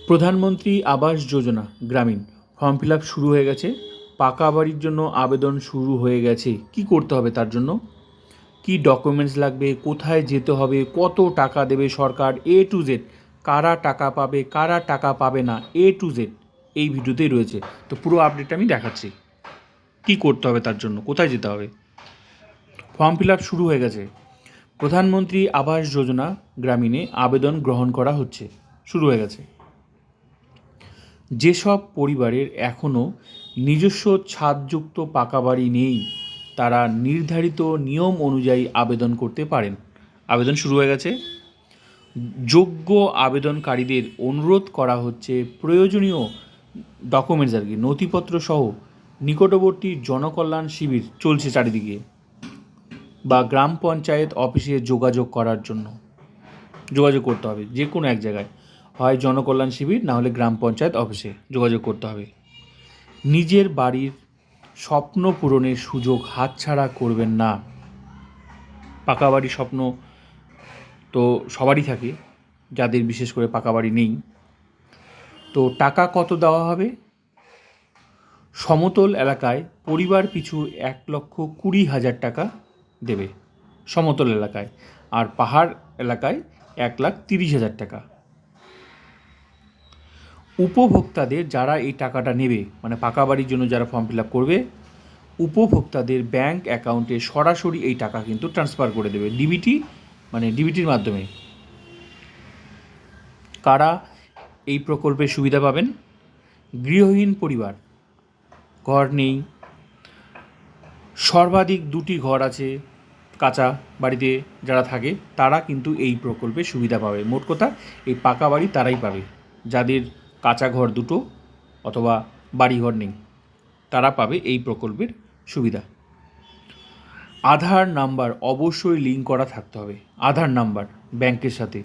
প্রধানমন্ত্রী আবাস যোজনা গ্রামীণ form fill up শুরু হয়ে গেছে। পাকা বাড়ির জন্য আবেদন শুরু হয়ে গেছে। কি করতে হবে তার জন্য, কি ডকুমেন্টস লাগবে, কোথায় যেতে হবে, কত টাকা দেবে সরকার, টু জেড, কারা টাকা পাবে কারা টাকা পাবে না, টু জেড এই ভিডিওতেই রয়েছে। তো পুরো আপডেট আমি দেখাচ্ছি। কি করতে হবে তার জন্য, কোথায় যেতে হবে। ফর্ম ফিল আপ শুরু হয়ে গেছে। প্রধানমন্ত্রী আবাস যোজনা গ্রামীণে আবেদন গ্রহণ করা হচ্ছে, শুরু হয়ে গেছে। যেসব পরিবারের এখনও নিজস্ব ছাদযুক্ত পাকা বাড়ি নেই, তারা নির্ধারিত নিয়ম অনুযায়ী আবেদন করতে পারেন। আবেদন শুরু হয়ে গেছে। যোগ্য আবেদনকারীদের অনুরোধ করা হচ্ছে প্রয়োজনীয় ডকুমেন্টস নথিপত্র সহ নিকটবর্তী জনকল্যাণ শিবির চলছে চারিদিকে বা গ্রাম পঞ্চায়েত অফিসে যোগাযোগ করার জন্য যোগাযোগ করতে হবে। যে কোনো এক জায়গায়, হয় জনকল্যাণ শিবির না হলে গ্রাম পঞ্চায়েত অফিসে যোগাযোগ করতে হবে। নিজের বাড়ির স্বপ্ন পূরণের সুযোগ হাতছাড়া করবেন না। পাকা বাড়ির স্বপ্ন তো সবারই থাকে, যাদের বিশেষ করে পাকা বাড়ি নেই। তো টাকা কত দেওয়া হবে? সমতল এলাকায় পরিবার পিছু 1,20,000 টাকা দেবে সমতল এলাকায়, আর পাহাড় এলাকায় 1,30,000 টাকা। উপভোক্তাদের, যারা এই টাকাটা নেবে, মানে পাকা বাড়ির জন্য যারা ফর্ম ফিল আপ করবে, উপভোক্তাদের ব্যাংক অ্যাকাউন্টে সরাসরি এই টাকা কিন্তু ট্রান্সফার করে দেবে, ডিবিটি, মানে ডিবিটির মাধ্যমে। কারা এই প্রকল্পের সুবিধা পাবেন? গৃহহীন পরিবার, ঘর নেই, সর্বাধিক 2টি ঘর আছে কাঁচা বাড়িতে যারা থাকে, তারা কিন্তু এই প্রকল্পের সুবিধা পাবে। মোট কথা এই পাকা বাড়ি তারাই পাবে, যাদের কাঁচা ঘর 2টো অথবা বাড়িঘর নেই, তারা পাবে এই প্রকল্পের সুবিধা। আধার নাম্বার অবশ্যই লিঙ্ক করা থাকতে হবে। আধার নাম্বার ব্যাংকের সাথে,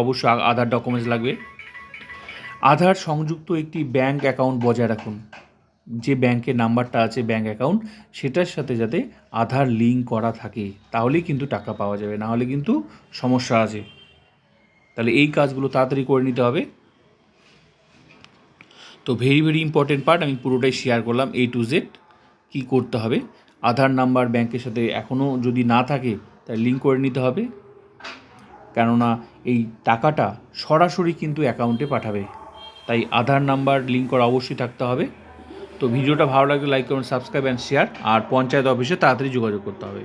অবশ্যই আধার ডকুমেন্টস লাগবে। আধার সংযুক্ত একটি ব্যাংক অ্যাকাউন্ট বজায় রাখুন। যে ব্যাংকের নাম্বারটা আছে, ব্যাংক অ্যাকাউন্ট, সেটার সাথে যাতে আধার লিঙ্ক করা থাকে, তাহলেই কিন্তু টাকা পাওয়া যাবে, না হলে কিন্তু সমস্যা আছে। তাহলে এই কাজগুলো তাড়াতাড়ি করে নিতে হবে। তো ভেরি ইম্পর্টেন্ট পার্ট, আমি পুরোটাই শেয়ার করলাম, টু জেড কী করতে হবে। আধার নাম্বার ব্যাংকের সাথে এখনও যদি না থাকে, তাহলে লিঙ্ক করে নিতে হবে, কেননা এই টাকাটা সরাসরি কিন্তু অ্যাকাউন্টে পাঠাবে, তাই আধার নাম্বার লিঙ্ক করা অবশ্যই থাকতে হবে। তো ভিডিওটা ভালো লাগলে লাইক করুন, সাবস্ক্রাইব অ্যান্ড শেয়ার, আর পঞ্চায়েত অফিসে তাড়াতাড়ি যোগাযোগ করতে হবে।